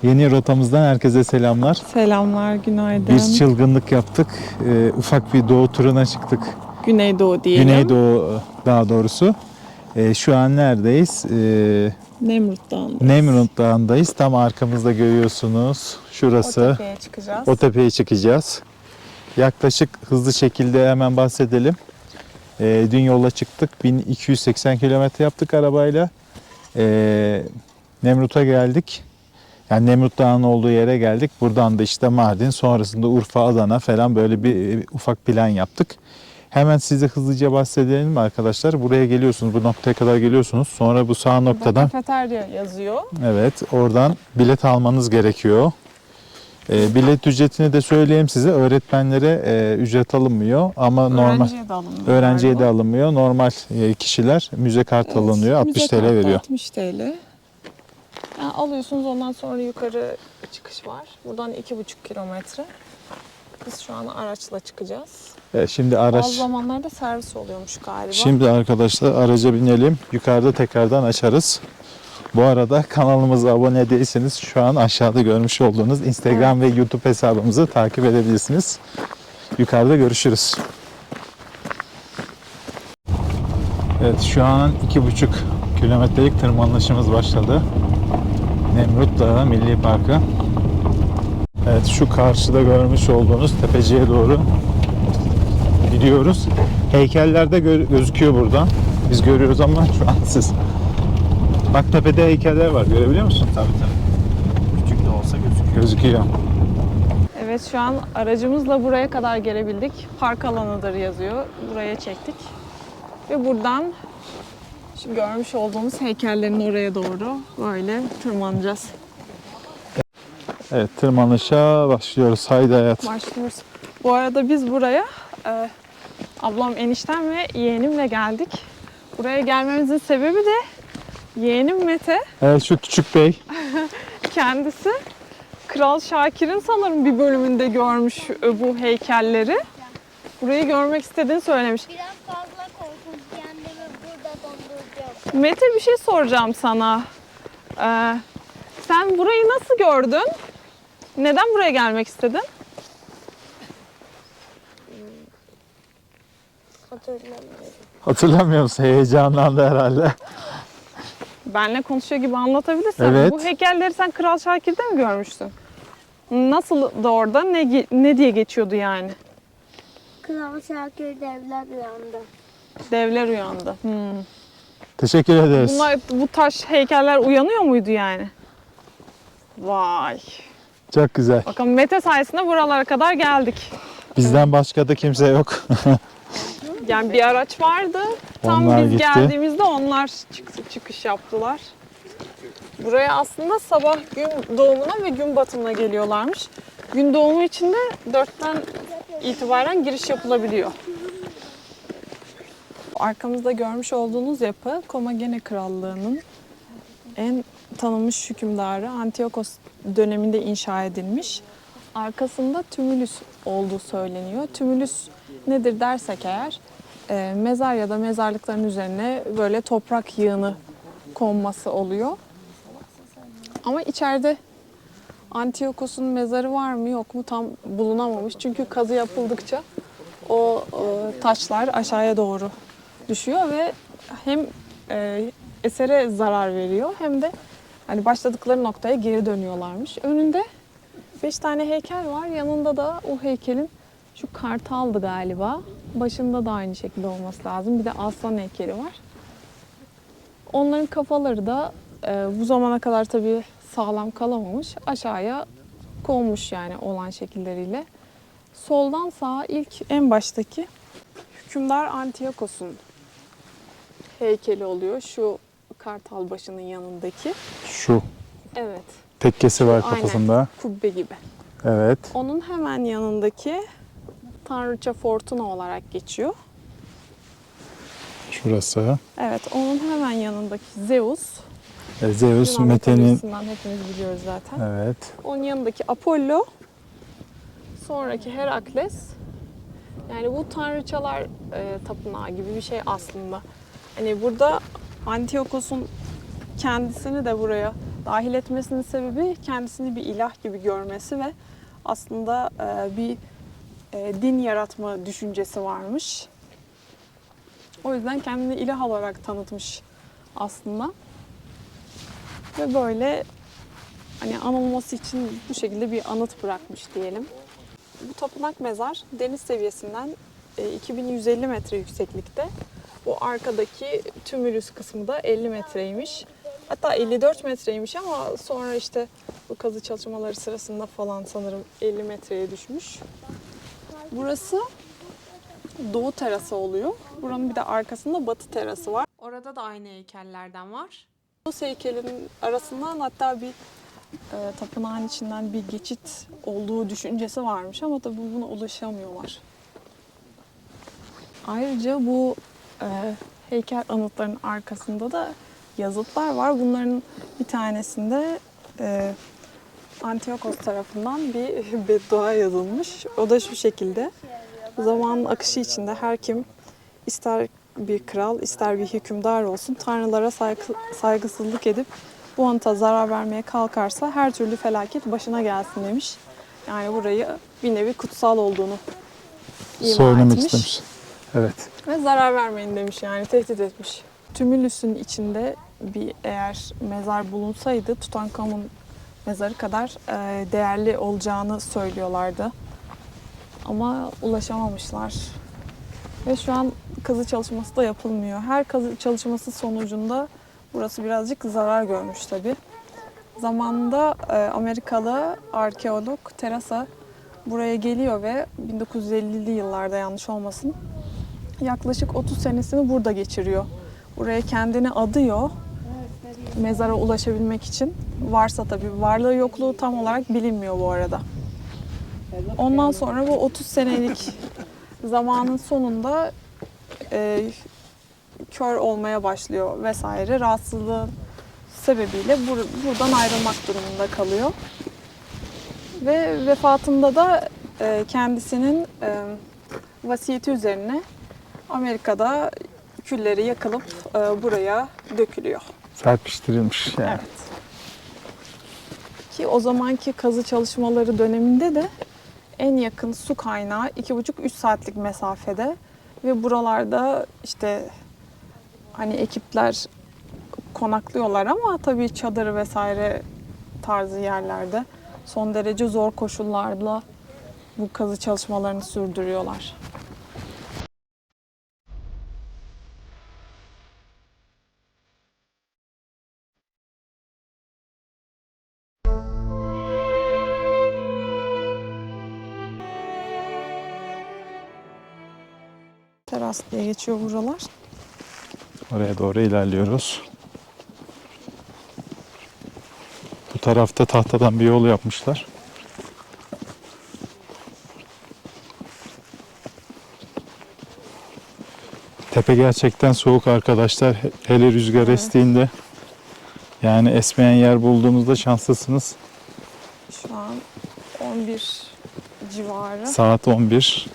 Yeni rotamızdan herkese selamlar. Selamlar, günaydın. Biz çılgınlık yaptık. Ufak bir doğu turuna çıktık. Güneydoğu diyelim. Güneydoğu daha doğrusu. Şu an neredeyiz? Nemrut Dağı'ndayız. Nemrut Dağı'ndayız. Tam arkamızda görüyorsunuz. Şurası. O tepeye çıkacağız. O tepeye çıkacağız. Yaklaşık hızlı şekilde hemen bahsedelim. Dün yola çıktık. 1280 kilometre yaptık arabayla. Nemrut'a geldik. Yani Nemrut Dağı'nın olduğu yere geldik. Buradan da işte Mardin, sonrasında Urfa, Adana falan böyle bir ufak plan yaptık. Hemen size hızlıca bahsedelim arkadaşlar. Buraya geliyorsunuz, bu noktaya kadar geliyorsunuz. Sonra bu sağ noktadan, Kafeterya yazıyor. evet, oradan bilet almanız gerekiyor. Bilet ücretini de söyleyeyim size. Öğretmenlere ücret alınmıyor ama normal Öğrenciye de alınmıyor. öğrenciye de galiba. alınmıyor. Normal kişiler müze kart alınıyor. 60 Müze TL kartı veriyor. 60 TL. Yani alıyorsunuz, ondan sonra yukarı çıkış var. Buradan 2,5 kilometre. Biz şu an araçla çıkacağız. Şimdi Bazı zamanlarda servis oluyormuş galiba. Şimdi arkadaşlar araca binelim. Yukarıda tekrardan açarız. Bu arada kanalımıza abone değilseniz şu an aşağıda görmüş olduğunuz Instagram ve YouTube hesabımızı takip edebilirsiniz. Yukarıda görüşürüz. Evet, şu an 2,5 kilometrelik tırmanışımız başladı. Nemrut Dağı Milli Parkı. Evet, şu karşıda görmüş olduğunuz tepeciye doğru gidiyoruz. Heykeller de gözüküyor buradan. Biz görüyoruz ama şu an siz. Bak, tepede heykeller var. Görebiliyor musun? Tabii. Küçük de olsa gözüküyor. Gözüküyor. Evet, şu an aracımızla buraya kadar gelebildik. Park alanıdır yazıyor. Buraya çektik. Ve buradan şu görmüş olduğumuz heykellerin oraya doğru böyle tırmanacağız. Evet, tırmanışa başlıyoruz. Haydi hayat. Başlıyoruz. Bu arada biz buraya ablam, eniştem ve yeğenimle geldik. Buraya gelmemizin sebebi de yeğenim Mete. Evet, şu küçük bey. Kendisi Kral Şakir'in sanırım bir bölümünde görmüş bu heykelleri. Burayı görmek istediğini söylemiş. Biraz fazla korkunç, kendimi burada donduracağım. Mete, bir şey soracağım sana. Sen burayı nasıl gördün? Neden buraya gelmek istedin? Hatırlamıyorum. Hatırlamıyor musun? Heyecanlandı herhalde. Benle konuşuyor gibi anlatabilirsin. Evet. Bu heykelleri sen Kral Şakir'de mi görmüştün? Nasıl da orada? Ne diye geçiyordu yani? Kral Şakir devler uyandı. Devler uyandı. Teşekkür ederiz. Bu taş heykeller uyanıyor muydu yani? Vay. Çok güzel. Bakın, Mete sayesinde buralara kadar geldik. Bizden başka da kimse yok. Yani bir araç vardı. Tam Onlar biz gitti. geldiğimizde onlar çıkış yaptılar. Buraya aslında sabah gün doğumuna ve gün batımına geliyorlarmış. Gün doğumu için de 4'ten itibaren giriş yapılabiliyor. Arkamızda görmüş olduğunuz yapı Komagene Krallığı'nın en tanınmış hükümdarı Antiochos döneminde inşa edilmiş. Arkasında tümülüs olduğu söyleniyor. Tümülüs nedir dersek eğer, mezar ya da mezarlıkların üzerine böyle toprak yığını konması oluyor. Ama içeride Antiochos'un mezarı var mı yok mu tam bulunamamış. Çünkü kazı yapıldıkça o taşlar aşağıya doğru düşüyor ve hem esere zarar veriyor hem de hani başladıkları noktaya geri dönüyorlarmış. Önünde 5 tane heykel var. Yanında da o heykelin şu kartaldı galiba. Başında da aynı şekilde olması lazım. Bir de aslan heykeli var. Onların kafaları da bu zamana kadar tabii sağlam kalamamış. Aşağıya konmuş yani olan şekilleriyle. Soldan sağa ilk en baştaki hükümdar Antiochos'un heykeli oluyor. Şu kartal başının yanındaki. Şu Evet. tekkesi var Aynen. kafasında. Kubbe gibi. Evet. Onun hemen yanındaki Tanrıça Fortuna olarak geçiyor. Şurası. Evet, onun hemen yanındaki Zeus. Zeus, Yunan Mete'nin. mitolojisinden hepimiz biliyoruz zaten. Evet. Onun yanındaki Apollo. Sonraki Herakles. Yani bu tanrıçalar tapınağı gibi bir şey aslında. Hani burada Antiochos'un kendisini de buraya Dahil etmesinin sebebi kendisini bir ilah gibi görmesi ve aslında bir din yaratma düşüncesi varmış. O yüzden kendini ilah olarak tanıtmış aslında. Ve böyle hani anılması için bu şekilde bir anıt bırakmış diyelim. Bu tapınak mezar deniz seviyesinden 2150 metre yükseklikte. Bu arkadaki tümülüs kısmı da 50 metreymiş. Hatta 54 metreymiş ama sonra işte bu kazı çalışmaları sırasında falan sanırım 50 metreye düşmüş. Burası doğu terası oluyor. Buranın bir de arkasında batı terası var. Orada da aynı heykellerden var. Bu heykelin arasından hatta bir tapınağın içinden bir geçit olduğu düşüncesi varmış ama tabii buna ulaşamıyorlar. Ayrıca bu heykel anıtların arkasında da yazıtlar var. Bunların bir tanesinde Antiochos tarafından bir beddua yazılmış. O da şu şekilde: zamanın akışı içinde her kim ister bir kral ister bir hükümdar olsun tanrılara saygısızlık edip bu anıta zarar vermeye kalkarsa her türlü felaket başına gelsin demiş. Yani burayı bir nevi kutsal olduğunu ima Söylemek etmiş. istemiş. Evet. Ve zarar vermeyin demiş, yani tehdit etmiş. Tümülüs'ün içinde bir eğer mezar bulunsaydı Tutankamon'un mezarı kadar değerli olacağını söylüyorlardı. Ama ulaşamamışlar. Ve şu an kazı çalışması da yapılmıyor. Her kazı çalışması sonucunda burası birazcık zarar görmüş tabii. Zamanında Amerikalı arkeolog Terasa buraya geliyor ve 1950'li yıllarda yanlış olmasın yaklaşık 30 senesini burada geçiriyor. Buraya kendini adıyor mezara ulaşabilmek için. Varsa tabii, varlığı yokluğu tam olarak bilinmiyor bu arada. Ondan sonra bu 30 senelik zamanın sonunda kör olmaya başlıyor vesaire. Rahatsızlığı sebebiyle buradan ayrılmak durumunda kalıyor. Ve vefatında da kendisinin vasiyeti üzerine Amerika'da külleri yakılıp buraya dökülüyor. Serpiştirilmiş yani. Evet. Ki o zamanki kazı çalışmaları döneminde de en yakın su kaynağı 2,5-3 saatlik mesafede ve buralarda işte hani ekipler konaklıyorlar ama tabii çadır vesaire tarzı yerlerde son derece zor koşullarla bu kazı çalışmalarını sürdürüyorlar. Teras diye geçiyor buralar. Oraya doğru ilerliyoruz. Bu tarafta tahtadan bir yol yapmışlar. Tepe gerçekten soğuk arkadaşlar. Hele rüzgar estiğinde, yani esmeyen yer bulduğunuzda şanslısınız. Şu an 11 civarı. Saat 11.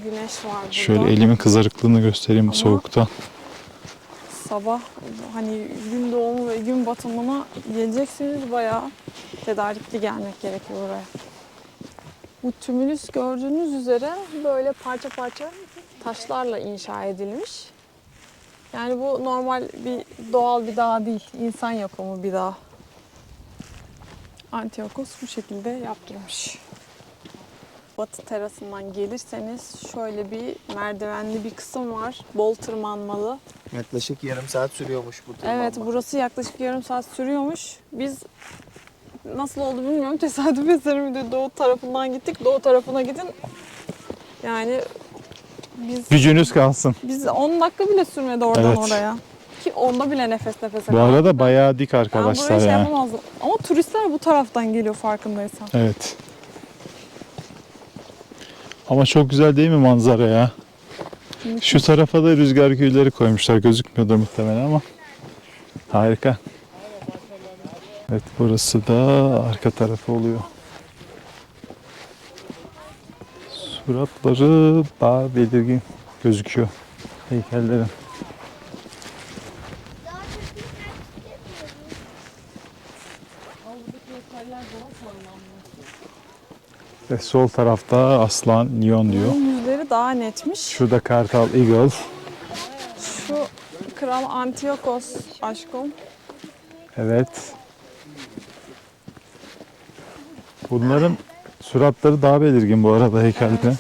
Güneş var burada. Şöyle elimin kızarıklığını göstereyim Ama soğukta. sabah hani gün doğumu ve gün batımına geleceksiniz, bayağı tedarikli gelmek gerekiyor oraya. Bu tümülüs gördüğünüz üzere böyle parça parça taşlarla inşa edilmiş. Yani bu normal bir doğal bir dağ değil, insan yapımı bir dağ. Antiochos bu şekilde yaptırmış. Batı terasından gelirseniz şöyle bir merdivenli bir kısım var. Bol tırmanmalı. Yaklaşık yarım saat sürüyormuş bu tırmanma. Evet, burası yaklaşık yarım saat sürüyormuş. Biz nasıl oldu bilmiyorum. Tesadüf eseri mi de doğu tarafından gittik. Doğu tarafına gidin. Yani Gücünüz kalsın. biz 10 dakika bile sürmedi oradan Evet. oraya. Ki onda bile nefes nefese Bu kaldık. arada bayağı dik Ben arkadaşlar buraya şey yani. yapamazdım. Ama turistler bu taraftan geliyor farkındaysan. Evet. Ama çok güzel değil mi manzara ya? Şu tarafa da rüzgar gülleri koymuşlar. Gözükmüyordur muhtemelen ama harika. Evet, burası da arka tarafı oluyor. Suratları daha belirgin gözüküyor heykellerin. Ve sol tarafta aslan, lion diyor. Bunun yüzleri daha netmiş. Şurada kartal, eagle. Şu Kral Antiochos aşkım. Evet. Bunların suratları daha belirgin bu arada heykelde.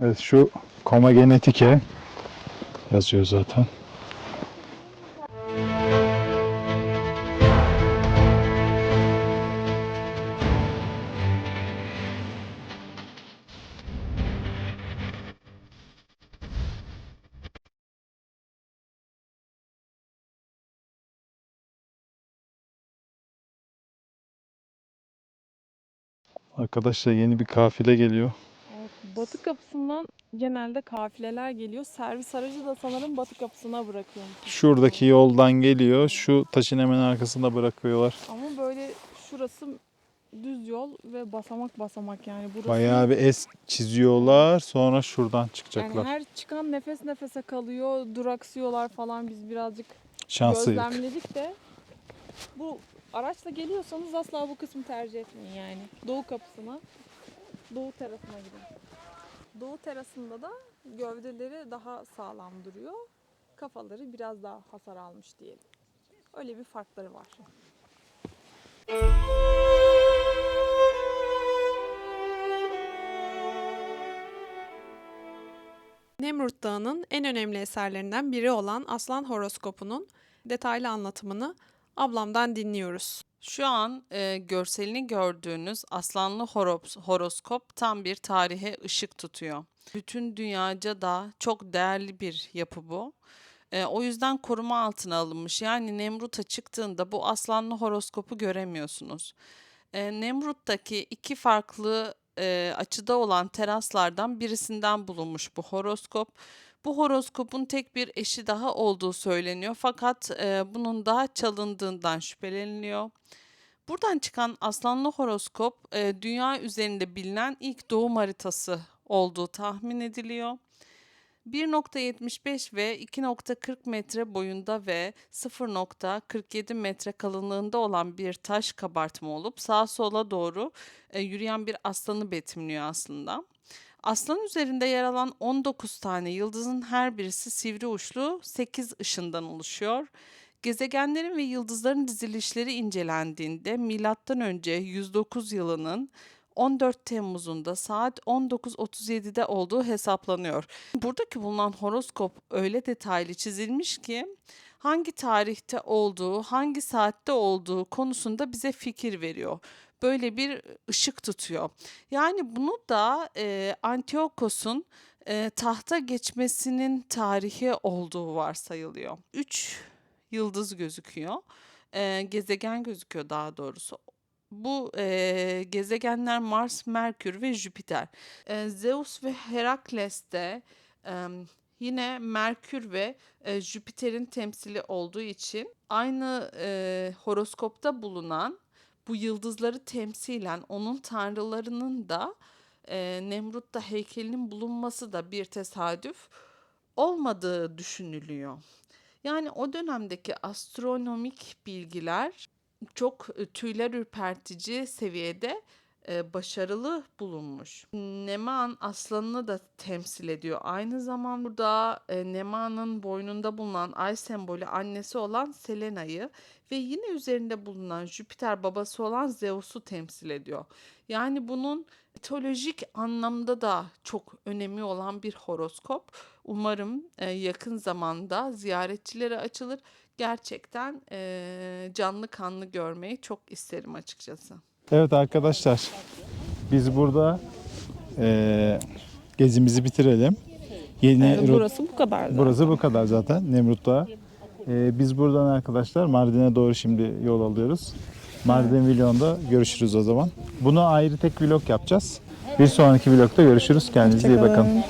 Evet, şu Coma Genetike yazıyor zaten. Arkadaşlar yeni bir kafile geliyor. Batı kapısından genelde kafileler geliyor. Servis aracı da sanırım Batı kapısına bırakıyormuş. Şuradaki yoldan geliyor. Şu taşın hemen arkasında bırakıyorlar. Ama böyle şurası düz yol ve basamak basamak yani burası. Bayağı bir es çiziyorlar. Sonra şuradan çıkacaklar. Yani her çıkan nefes nefese kalıyor, duraksıyorlar falan, biz birazcık Şanslıydık. gözlemledik de. Bu araçla geliyorsanız asla bu kısmı tercih etmeyin yani. Doğu kapısına, doğu terasına gidin. Doğu terasında da gövdeleri daha sağlam duruyor. Kafaları biraz daha hasar almış diyelim. Öyle bir farkları var. Nemrut Dağı'nın en önemli eserlerinden biri olan Aslan Horoskopu'nun detaylı anlatımını ablamdan dinliyoruz. Şu an görselini gördüğünüz aslanlı horoskop tam bir tarihe ışık tutuyor. Bütün dünyaca da çok değerli bir yapı bu. O yüzden koruma altına alınmış. Yani Nemrut'a çıktığında bu aslanlı horoskopu göremiyorsunuz. Nemrut'taki iki farklı açıda olan teraslardan birisinden bulunmuş bu horoskop. Bu horoskopun tek bir eşi daha olduğu söyleniyor, fakat bunun da çalındığından şüpheleniliyor. Buradan çıkan aslanlı horoskop dünya üzerinde bilinen ilk doğum haritası olduğu tahmin ediliyor. 1.75 ve 2.40 metre boyunda ve 0.47 metre kalınlığında olan bir taş kabartma olup sağa sola doğru yürüyen bir aslanı betimliyor aslında. Aslan üzerinde yer alan 19 tane yıldızın her birisi sivri uçlu 8 ışından oluşuyor. Gezegenlerin ve yıldızların dizilişleri incelendiğinde M.Ö. 109 yılının 14 Temmuz'unda saat 19.37'de olduğu hesaplanıyor. Buradaki bulunan horoskop öyle detaylı çizilmiş ki hangi tarihte olduğu, hangi saatte olduğu konusunda bize fikir veriyor. Böyle bir ışık tutuyor. Yani bunu da Antiochos'un tahta geçmesinin tarihi olduğu varsayılıyor. 3 yıldız gözüküyor. Gezegen gözüküyor daha doğrusu. Bu gezegenler Mars, Merkür ve Jüpiter. Zeus ve Herakles de yine Merkür ve Jüpiter'in temsili olduğu için aynı horoskopta bulunan bu yıldızları temsilen onun tanrılarının da Nemrut'ta heykelinin bulunması da bir tesadüf olmadığı düşünülüyor. Yani o dönemdeki astronomik bilgiler çok tüyler ürpertici seviyede başarılı bulunmuş. Neman aslanını da temsil ediyor. Aynı zamanda burada Neman'ın boynunda bulunan ay sembolü annesi olan Selena'yı ve yine üzerinde bulunan Jüpiter babası olan Zeus'u temsil ediyor. Yani bunun mitolojik anlamda da çok önemi olan bir horoskop. Umarım yakın zamanda ziyaretçilere açılır. Gerçekten canlı kanlı görmeyi çok isterim açıkçası. Evet arkadaşlar, biz burada gezimizi bitirelim. Burası bu kadar. Burası bu kadar zaten, Nemrut Dağı. Biz buradan arkadaşlar Mardin'e doğru şimdi yol alıyoruz. Mardin vlogunda görüşürüz o zaman. Bunu ayrı tek vlog yapacağız. Bir sonraki vlogda görüşürüz. Kendinize iyi bakın.